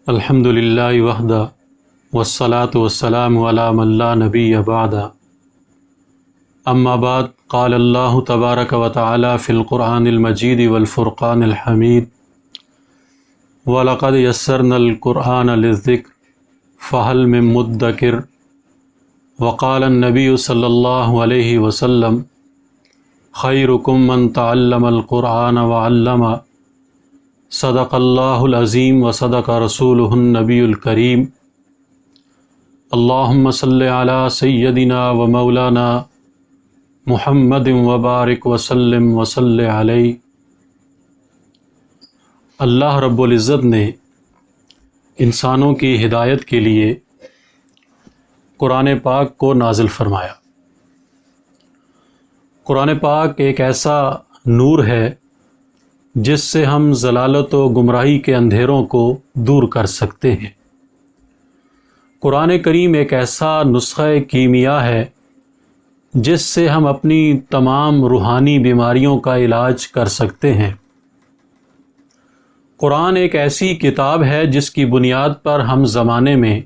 الحمد للہ وحدہ والصلاة والسلام علی من لا نبی بعدہ اما بعد قال اللہ تبارک و تعالی فی القرآن المجید والفرقان الحمید وَلَقَدْ يَسَّرْنَا الْقُرْآنَ لِلذِّكْرِ فَهَلْ مِن مُدَّكِرٍ وقال النبی صلی اللہ علیہ وسلم خیرکم من تعلم القرآن وعلم صدق اللہ العظیم وصدق رسولہ النبی الکریم اللہم صلی علی سیدنا و مولانا محمد وبارک وسلم وصلی علیہ۔ اللہ رب العزت نے انسانوں کی ہدایت کے لیے قرآن پاک کو نازل فرمایا۔ قرآن پاک ایک ایسا نور ہے جس سے ہم ضلالت و گمراہی کے اندھیروں کو دور کر سکتے ہیں۔ قرآن کریم ایک ایسا نسخہ کیمیا ہے جس سے ہم اپنی تمام روحانی بیماریوں کا علاج کر سکتے ہیں۔ قرآن ایک ایسی کتاب ہے جس کی بنیاد پر ہم زمانے میں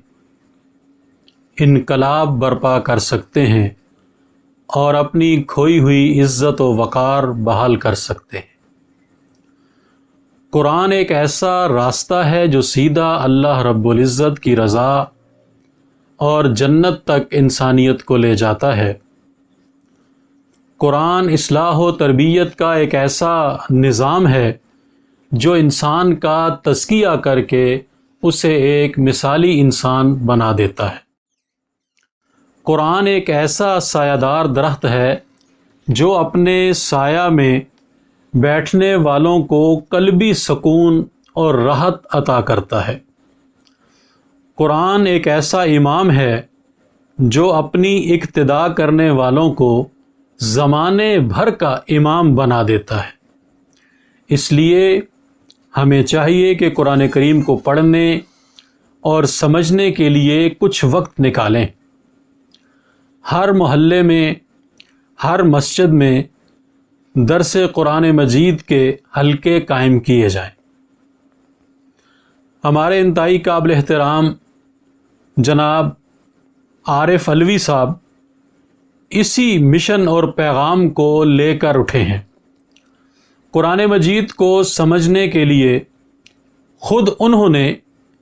انقلاب برپا کر سکتے ہیں اور اپنی کھوئی ہوئی عزت و وقار بحال کر سکتے ہیں۔ قرآن ایک ایسا راستہ ہے جو سیدھا اللہ رب العزت کی رضا اور جنت تک انسانیت کو لے جاتا ہے۔ قرآن اصلاح و تربیت کا ایک ایسا نظام ہے جو انسان کا تزکیہ کر کے اسے ایک مثالی انسان بنا دیتا ہے۔ قرآن ایک ایسا سایہ دار درخت ہے جو اپنے سایہ میں بیٹھنے والوں کو قلبی سکون اور راحت عطا کرتا ہے۔ قرآن ایک ایسا امام ہے جو اپنی اقتداء کرنے والوں کو زمانے بھر کا امام بنا دیتا ہے۔ اس لیے ہمیں چاہیے کہ قرآن کریم کو پڑھنے اور سمجھنے کے لیے کچھ وقت نکالیں۔ ہر محلے میں، ہر مسجد میں درس قرآن مجید کے حلقے قائم کیے جائیں۔ ہمارے انتہائی قابل احترام جناب عارف علوی صاحب اسی مشن اور پیغام کو لے کر اٹھے ہیں۔ قرآن مجید کو سمجھنے کے لیے خود انہوں نے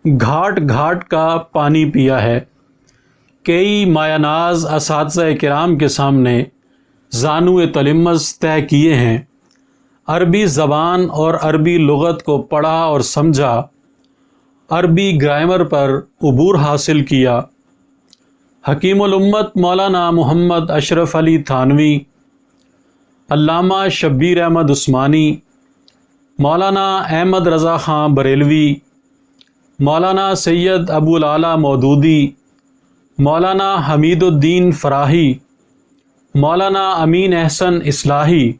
گھاٹ گھاٹ کا پانی پیا ہے۔ کئی مایہ ناز اساتذہ کرام کے سامنے زانو تلمذ طے کیے ہیں، عربی زبان اور عربی لغت کو پڑھا اور سمجھا، عربی گرامر پر عبور حاصل کیا۔ حکیم الامت مولانا محمد اشرف علی تھانوی، علامہ شبیر احمد عثمانی، مولانا احمد رضا خان بریلوی، مولانا سید ابو العلا مودودی، مولانا حمید الدین فراہی، مولانا امین احسن اصلاحی،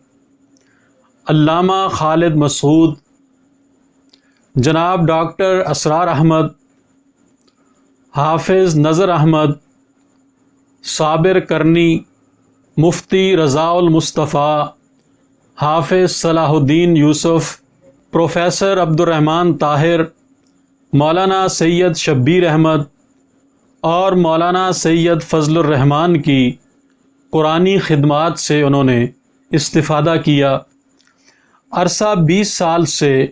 علامہ خالد مسعود، جناب ڈاکٹر اسرار احمد، حافظ نذر احمد، صابر کرنی، مفتی رضا المصطفیٰ، حافظ صلاح الدین یوسف، پروفیسر عبد الرحمن طاہر، مولانا سید شبیر احمد اور مولانا سید فضل الرحمن کی قرآنی خدمات سے انہوں نے استفادہ کیا۔ عرصہ 20 سال سے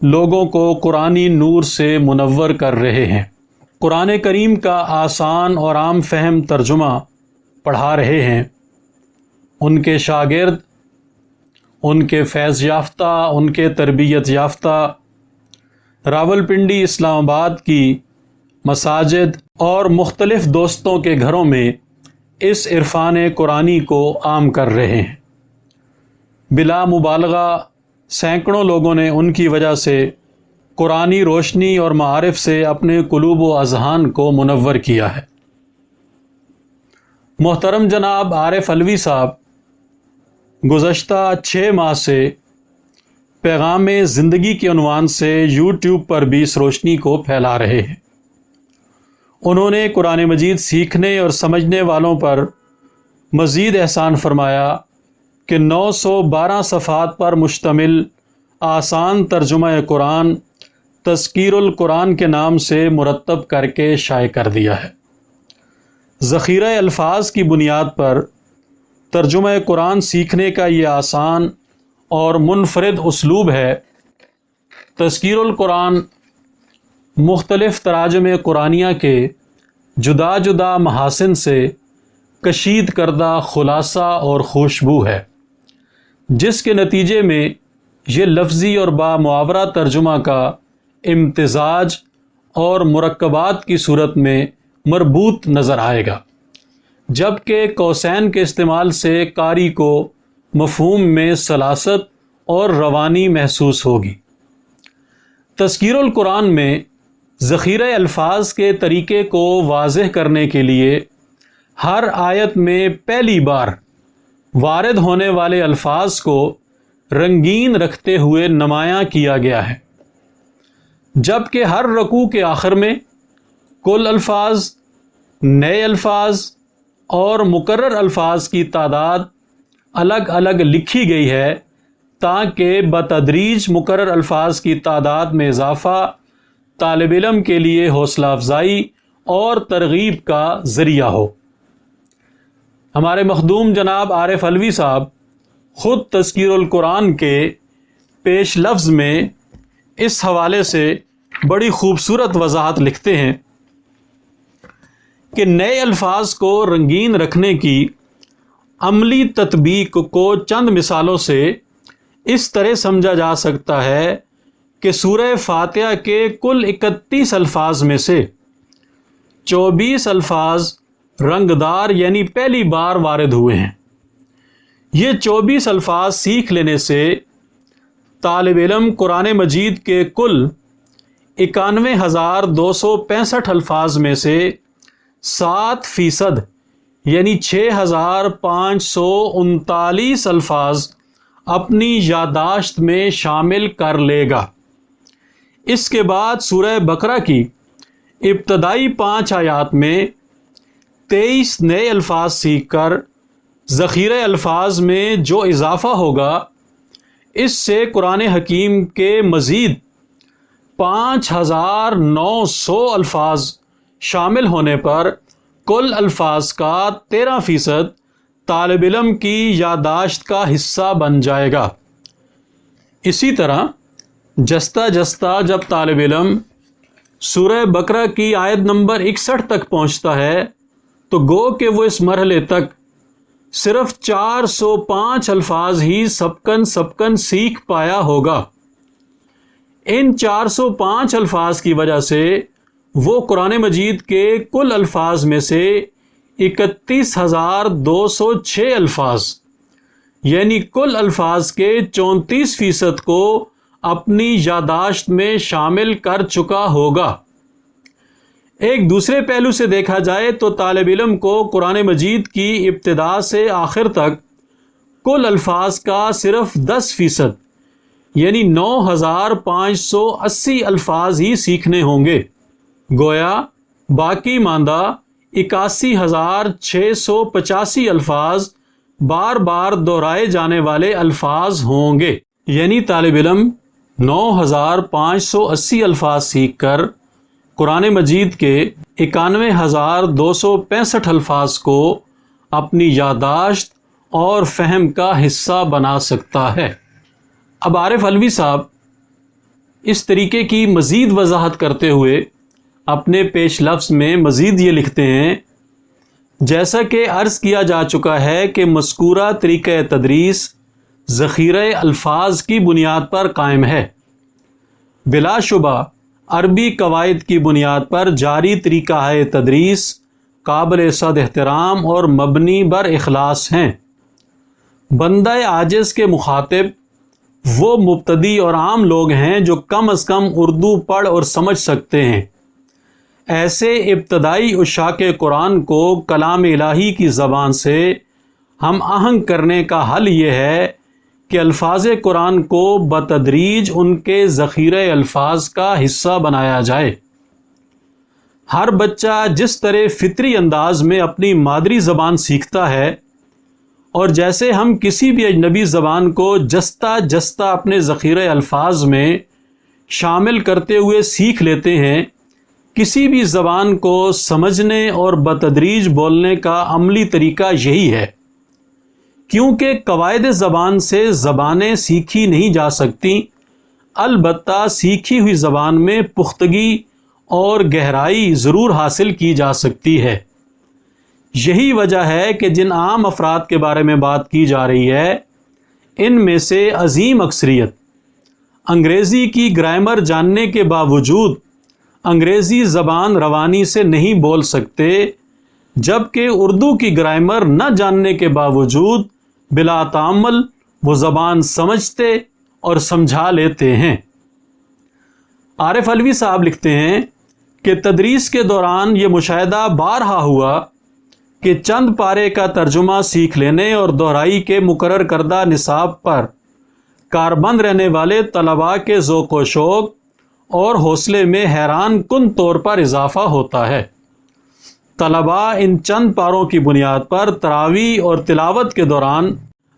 لوگوں کو قرآنی نور سے منور کر رہے ہیں۔ قرآن کریم کا آسان اور عام فہم ترجمہ پڑھا رہے ہیں۔ ان کے شاگرد، ان کے فیض یافتہ، ان کے تربیت یافتہ راولپنڈی اسلام آباد کی مساجد اور مختلف دوستوں کے گھروں میں اس عرفان قرآنی کو عام کر رہے ہیں۔ بلا مبالغہ سینکڑوں لوگوں نے ان کی وجہ سے قرآنی روشنی اور معارف سے اپنے قلوب و اذہان کو منور کیا ہے۔ محترم جناب عارف علوی صاحب گزشتہ 6 ماہ سے پیغام زندگی کے عنوان سے یوٹیوب پر بھی اس روشنی کو پھیلا رہے ہیں۔ انہوں نے قرآن مجید سیکھنے اور سمجھنے والوں پر مزید احسان فرمایا کہ 912 صفحات پر مشتمل آسان ترجمہ قرآن تذکیر القرآن کے نام سے مرتب کر کے شائع کر دیا ہے۔ ذخیرہ الفاظ کی بنیاد پر ترجمہ قرآن سیکھنے کا یہ آسان اور منفرد اسلوب ہے۔ تذکیر القرآن مختلف تراجم قرآنیہ کے جدا جدا محاسن سے کشید کردہ خلاصہ اور خوشبو ہے، جس کے نتیجے میں یہ لفظی اور بامحاورہ ترجمہ کا امتزاج اور مرکبات کی صورت میں مربوط نظر آئے گا، جبکہ قوسین کے استعمال سے قاری کو مفہوم میں سلاست اور روانی محسوس ہوگی۔ تذکیر القرآن میں ذخیرہ الفاظ کے طریقے کو واضح کرنے کے لیے ہر آیت میں پہلی بار وارد ہونے والے الفاظ کو رنگین رکھتے ہوئے نمایاں کیا گیا ہے، جبکہ ہر رکوع کے آخر میں کل الفاظ، نئے الفاظ اور مکرر الفاظ کی تعداد الگ الگ لکھی گئی ہے تاکہ بتدریج مکرر الفاظ کی تعداد میں اضافہ طالب علم کے لیے حوصلہ افزائی اور ترغیب کا ذریعہ ہو۔ ہمارے مخدوم جناب عارف علوی صاحب خود تذکیر القرآن کے پیش لفظ میں اس حوالے سے بڑی خوبصورت وضاحت لکھتے ہیں کہ نئے الفاظ کو رنگین رکھنے کی عملی تطبیق کو چند مثالوں سے اس طرح سمجھا جا سکتا ہے کہ سورہ فاتحہ کے کل 31 الفاظ میں سے 24 الفاظ رنگدار یعنی پہلی بار وارد ہوئے ہیں۔ یہ 24 الفاظ سیکھ لینے سے طالب علم قرآن مجید کے کل 91,265 الفاظ میں سے 7% یعنی 6,539 الفاظ اپنی یادداشت میں شامل کر لے گا۔ اس کے بعد سورہ بقرہ کی ابتدائی 5 آیات میں 23 نئے الفاظ سیکھ کر ذخیرہ الفاظ میں جو اضافہ ہوگا اس سے قرآن حکیم کے مزید 5,900 الفاظ شامل ہونے پر کل الفاظ کا 13% طالب علم کی یادداشت کا حصہ بن جائے گا۔ اسی طرح جستہ جستہ جب طالب علم سورہ بقرہ کی آیت نمبر 61 تک پہنچتا ہے تو گو کہ وہ اس مرحلے تک صرف 405 الفاظ ہی سبکن سیکھ پایا ہوگا۔ ان 405 الفاظ کی وجہ سے وہ قرآن مجید کے کل الفاظ میں سے 31,206 الفاظ یعنی کل الفاظ کے 34% کو اپنی یادداشت میں شامل کر چکا ہوگا۔ ایک دوسرے پہلو سے دیکھا جائے تو طالب علم کو قرآن مجید کی ابتدا سے آخر تک کل الفاظ کا صرف 10% یعنی 9,580 الفاظ ہی سیکھنے ہوں گے، گویا باقی ماندہ 81,685 الفاظ بار بار دہرائے جانے والے الفاظ ہوں گے۔ یعنی طالب علم 9,580 الفاظ سیکھ کر قرآن مجید کے 91,265 الفاظ کو اپنی یادداشت اور فہم کا حصہ بنا سکتا ہے۔ اب عارف علوی صاحب اس طریقے کی مزید وضاحت کرتے ہوئے اپنے پیش لفظ میں مزید یہ لکھتے ہیں، جیسا کہ عرض کیا جا چکا ہے کہ مذکورہ طریقہ تدریس ذخیرہ الفاظ کی بنیاد پر قائم ہے۔ بلا شبہ عربی قواعد کی بنیاد پر جاری طریقہ ہے تدریس قابل صد احترام اور مبنی بر اخلاص ہیں۔ بندہ عاجز کے مخاطب وہ مبتدی اور عام لوگ ہیں جو کم از کم اردو پڑھ اور سمجھ سکتے ہیں۔ ایسے ابتدائی عشاق قرآن کو کلام الہی کی زبان سے ہم آہنگ کرنے کا حل یہ ہے کہ الفاظ قرآن کو بتدریج ان کے ذخیرہ الفاظ کا حصہ بنایا جائے۔ ہر بچہ جس طرح فطری انداز میں اپنی مادری زبان سیکھتا ہے اور جیسے ہم کسی بھی اجنبی زبان کو جستہ جستہ اپنے ذخیرہ الفاظ میں شامل کرتے ہوئے سیکھ لیتے ہیں۔ کسی بھی زبان کو سمجھنے اور بتدریج بولنے کا عملی طریقہ یہی ہے، کیونکہ قواعد زبان سے زبانیں سیکھی نہیں جا سکتی، البتہ سیکھی ہوئی زبان میں پختگی اور گہرائی ضرور حاصل کی جا سکتی ہے۔ یہی وجہ ہے کہ جن عام افراد کے بارے میں بات کی جا رہی ہے، ان میں سے عظیم اکثریت انگریزی کی گرامر جاننے کے باوجود انگریزی زبان روانی سے نہیں بول سکتے، جبکہ اردو کی گرامر نہ جاننے کے باوجود بلا تعمل وہ زبان سمجھتے اور سمجھا لیتے ہیں۔ عارف علوی صاحب لکھتے ہیں کہ تدریس کے دوران یہ مشاہدہ بارہا ہوا کہ چند پارے کا ترجمہ سیکھ لینے اور دہرائی کے مقرر کردہ نصاب پر کاربند رہنے والے طلباء کے ذوق و شوق اور حوصلے میں حیران کن طور پر اضافہ ہوتا ہے۔ طلباء ان چند پاروں کی بنیاد پر تراویح اور تلاوت کے دوران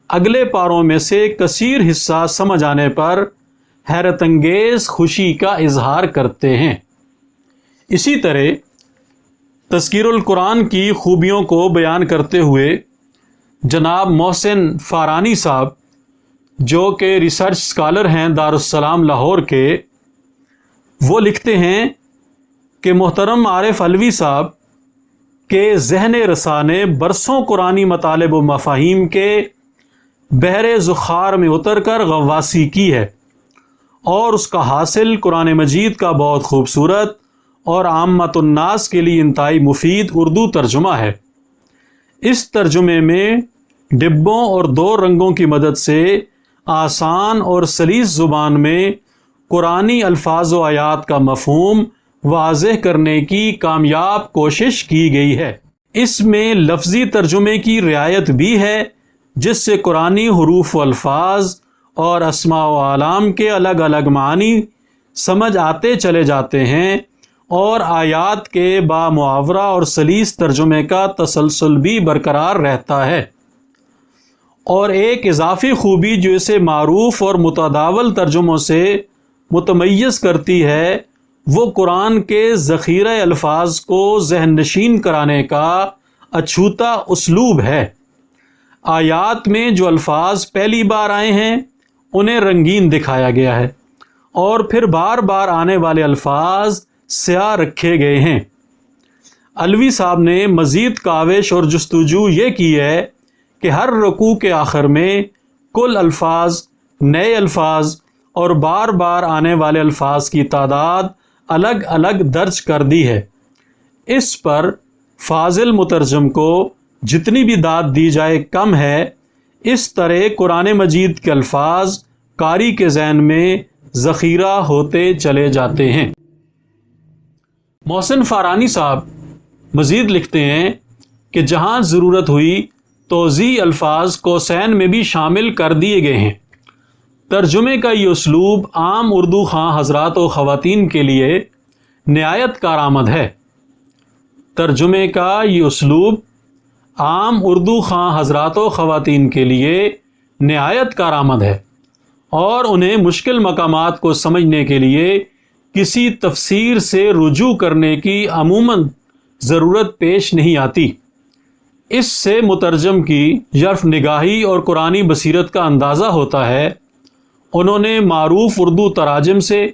اگلے پاروں میں سے کثیر حصہ سمجھ آنے پر حیرت انگیز خوشی کا اظہار کرتے ہیں۔ اسی طرح تذکیر القرآن کی خوبیوں کو بیان کرتے ہوئے جناب محسن فارانی صاحب، جو کہ ریسرچ اسکالر ہیں دارالسلام لاہور کے، وہ لکھتے ہیں کہ محترم عارف علوی صاحب کے ذہن رسا نے برسوں قرآنی مطالب و مفاہیم کے بحر ذخار میں اتر کر غواصی کی ہے، اور اس کا حاصل قرآن مجید کا بہت خوبصورت اور عامۃ الناس کے لیے انتہائی مفید اردو ترجمہ ہے۔ اس ترجمے میں ڈبوں اور دو رنگوں کی مدد سے آسان اور سلیس زبان میں قرآنی الفاظ و آیات کا مفہوم واضح کرنے کی کامیاب کوشش کی گئی ہے۔ اس میں لفظی ترجمے کی رعایت بھی ہے، جس سے قرآنی حروف و الفاظ اور اسماء و اعلام کے الگ الگ معنی سمجھ آتے چلے جاتے ہیں، اور آیات کے بامحاورہ اور سلیس ترجمے کا تسلسل بھی برقرار رہتا ہے۔ اور ایک اضافی خوبی جو اسے معروف اور متداول ترجموں سے متمیز کرتی ہے، وہ قرآن کے ذخیرہ الفاظ کو ذہن نشین کرانے کا اچھوتا اسلوب ہے۔ آیات میں جو الفاظ پہلی بار آئے ہیں انہیں رنگین دکھایا گیا ہے، اور پھر بار بار آنے والے الفاظ سیاہ رکھے گئے ہیں۔ علوی صاحب نے مزید کاوش اور جستجو یہ کی ہے کہ ہر رکوع کے آخر میں کل الفاظ، نئے الفاظ اور بار بار آنے والے الفاظ کی تعداد الگ الگ درج کر دی ہے۔ اس پر فاضل مترجم کو جتنی بھی داد دی جائے کم ہے۔ اس طرح قرآن مجید کے الفاظ قاری کے ذہن میں ذخیرہ ہوتے چلے جاتے ہیں۔ محسن فارانی صاحب مزید لکھتے ہیں کہ جہاں ضرورت ہوئی توضیح الفاظ قوسین میں بھی شامل کر دیے گئے ہیں۔ ترجمے کا یہ اسلوب عام اردو خواں حضرات و خواتین کے لیے نہایت کارآمد ہے۔ ترجمے کا یہ اسلوب عام اردو خواں حضرات و خواتین کے لیے نہایت کارآمد ہے، اور انہیں مشکل مقامات کو سمجھنے کے لیے کسی تفسیر سے رجوع کرنے کی عموماً ضرورت پیش نہیں آتی۔ اس سے مترجم کی ژرف نگاہی اور قرآنی بصیرت کا اندازہ ہوتا ہے۔ انہوں نے معروف اردو تراجم سے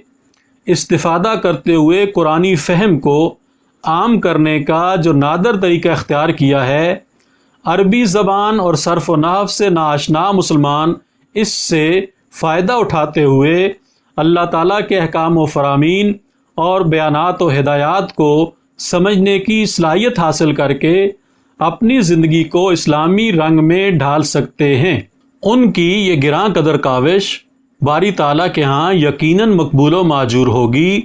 استفادہ کرتے ہوئے قرآنی فہم کو عام کرنے کا جو نادر طریقہ اختیار کیا ہے، عربی زبان اور صرف و نحو سے ناآشنا مسلمان اس سے فائدہ اٹھاتے ہوئے اللہ تعالیٰ کے احکام و فرامین اور بیانات و ہدایات کو سمجھنے کی صلاحیت حاصل کر کے اپنی زندگی کو اسلامی رنگ میں ڈھال سکتے ہیں۔ ان کی یہ گراں قدر کاوش باری تعالیٰ کے ہاں یقیناً مقبول و ماجور ہوگی،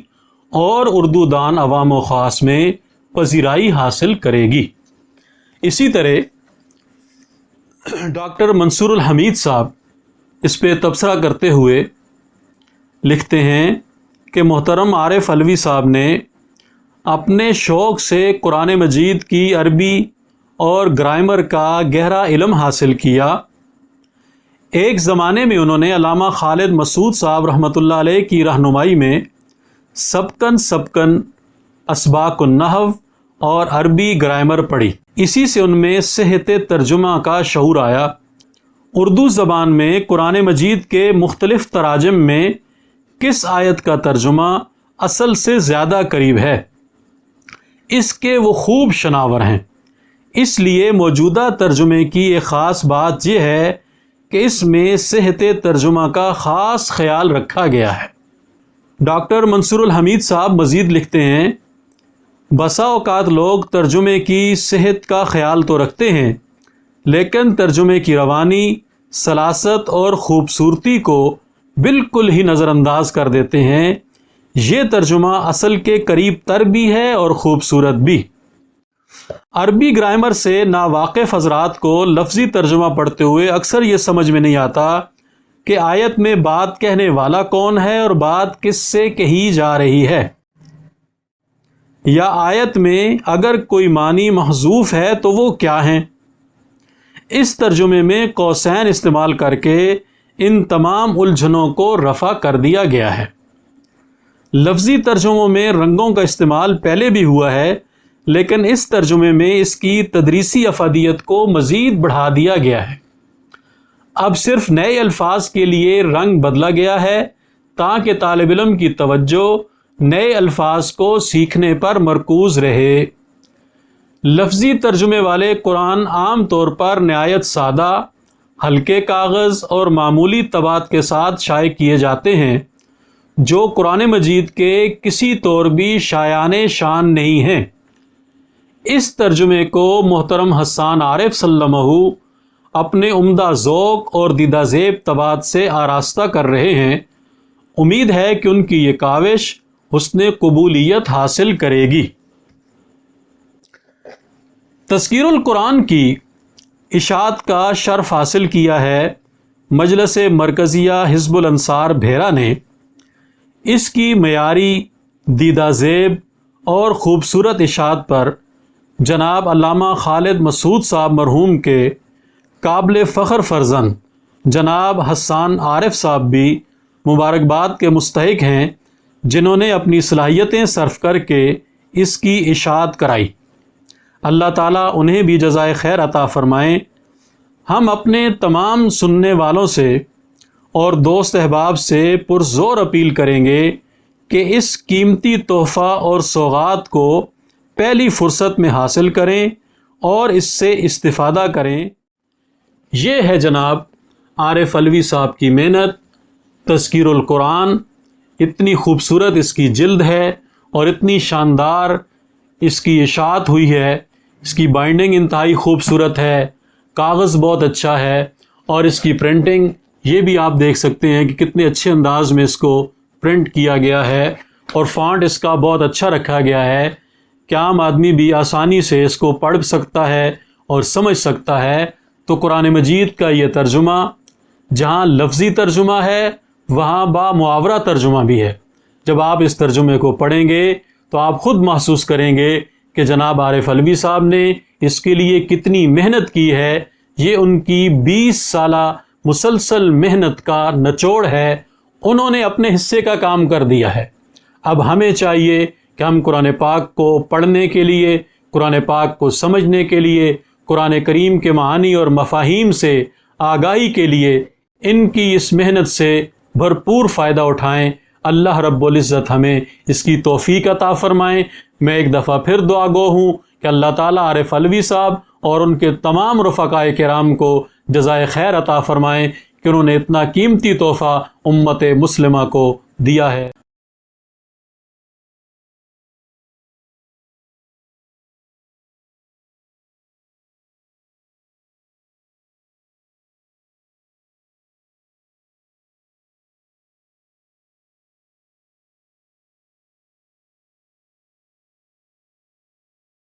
اور اردو دان عوام و خاص میں پذیرائی حاصل کرے گی۔ اسی طرح ڈاکٹر منصور الحمید صاحب اس پہ تبصرہ کرتے ہوئے لکھتے ہیں کہ محترم عارف علوی صاحب نے اپنے شوق سے قرآن مجید کی عربی اور گرامر کا گہرا علم حاصل کیا۔ ایک زمانے میں انہوں نے علامہ خالد مسعود صاحب رحمۃ اللہ علیہ کی رہنمائی میں سبکن اسباق النحو اور عربی گرامر پڑھی۔ اسی سے ان میں صحت ترجمہ کا شعور آیا۔ اردو زبان میں قرآن مجید کے مختلف تراجم میں کس آیت کا ترجمہ اصل سے زیادہ قریب ہے، اس کے وہ خوب شناور ہیں۔ اس لیے موجودہ ترجمے کی ایک خاص بات یہ ہے کہ اس میں صحت ترجمہ کا خاص خیال رکھا گیا ہے۔ ڈاکٹر منصور الحمید صاحب مزید لکھتے ہیں، بسا اوقات لوگ ترجمے کی صحت کا خیال تو رکھتے ہیں، لیکن ترجمے کی روانی، سلاست اور خوبصورتی کو بالکل ہی نظر انداز کر دیتے ہیں۔ یہ ترجمہ اصل کے قریب تر بھی ہے اور خوبصورت بھی۔ عربی گرامر سے ناواقف حضرات کو لفظی ترجمہ پڑھتے ہوئے اکثر یہ سمجھ میں نہیں آتا کہ آیت میں بات کہنے والا کون ہے اور بات کس سے کہی جا رہی ہے، یا آیت میں اگر کوئی معنی محذوف ہے تو وہ کیا ہیں۔ اس ترجمے میں قوسین استعمال کر کے ان تمام الجھنوں کو رفع کر دیا گیا ہے۔ لفظی ترجموں میں رنگوں کا استعمال پہلے بھی ہوا ہے، لیکن اس ترجمے میں اس کی تدریسی افادیت کو مزید بڑھا دیا گیا ہے۔ اب صرف نئے الفاظ کے لیے رنگ بدلا گیا ہے تاکہ طالب علم کی توجہ نئے الفاظ کو سیکھنے پر مرکوز رہے۔ لفظی ترجمے والے قرآن عام طور پر نہایت سادہ، ہلکے کاغذ اور معمولی طباعت کے ساتھ شائع کیے جاتے ہیں، جو قرآن مجید کے کسی طور بھی شایان شان نہیں ہیں۔ اس ترجمے کو محترم حسان عارف سلمہ اپنے عمدہ ذوق اور دیدہ زیب طباعت سے آراستہ کر رہے ہیں۔ امید ہے کہ ان کی یہ کاوش حسن قبولیت حاصل کرے گی۔ تذکیر القرآن کی اشاعت کا شرف حاصل کیا ہے مجلس مرکزیہ حزب الانصار بھیرا نے۔ اس کی معیاری، دیدہ زیب اور خوبصورت اشاعت پر جناب علامہ خالد مسعود صاحب مرحوم کے قابل فخر فرزند جناب حسان عارف صاحب بھی مبارکباد کے مستحق ہیں، جنہوں نے اپنی صلاحیتیں صرف کر کے اس کی اشاعت کرائی۔ اللہ تعالیٰ انہیں بھی جزائے خیر عطا فرمائیں۔ ہم اپنے تمام سننے والوں سے اور دوست احباب سے پرزور اپیل کریں گے کہ اس قیمتی تحفہ اور سوغات کو پہلی فرصت میں حاصل کریں اور اس سے استفادہ کریں۔ یہ ہے جناب عارف علوی صاحب کی محنت، تذکیر القرآن۔ اتنی خوبصورت اس کی جلد ہے اور اتنی شاندار اس کی اشاعت ہوئی ہے۔ اس کی بائنڈنگ انتہائی خوبصورت ہے، کاغذ بہت اچھا ہے، اور اس کی پرنٹنگ یہ بھی آپ دیکھ سکتے ہیں کہ کتنے اچھے انداز میں اس کو پرنٹ کیا گیا ہے، اور فونٹ اس کا بہت اچھا رکھا گیا ہے کہ عام آدمی بھی آسانی سے اس کو پڑھ سکتا ہے اور سمجھ سکتا ہے۔ تو قرآن مجید کا یہ ترجمہ جہاں لفظی ترجمہ ہے، وہاں با محاورہ ترجمہ بھی ہے۔ جب آپ اس ترجمے کو پڑھیں گے تو آپ خود محسوس کریں گے کہ جناب عارف علوی صاحب نے اس کے لیے کتنی محنت کی ہے۔ یہ ان کی 20 سالہ مسلسل محنت کا نچوڑ ہے۔ انہوں نے اپنے حصے کا کام کر دیا ہے۔ اب ہمیں چاہیے کہ ہم قرآن پاک کو پڑھنے کے لیے، قرآن پاک کو سمجھنے کے لیے، قرآن کریم کے معانی اور مفاہیم سے آگاہی کے لیے ان کی اس محنت سے بھرپور فائدہ اٹھائیں۔ اللہ رب العزت ہمیں اس کی توفیق عطا فرمائیں۔ میں ایک دفعہ پھر دعا گو ہوں کہ اللہ تعالیٰ عارف علوی صاحب اور ان کے تمام رفقائے کرام کو جزائے خیر عطا فرمائیں کہ انہوں نے اتنا قیمتی تحفہ امت مسلمہ کو دیا ہے۔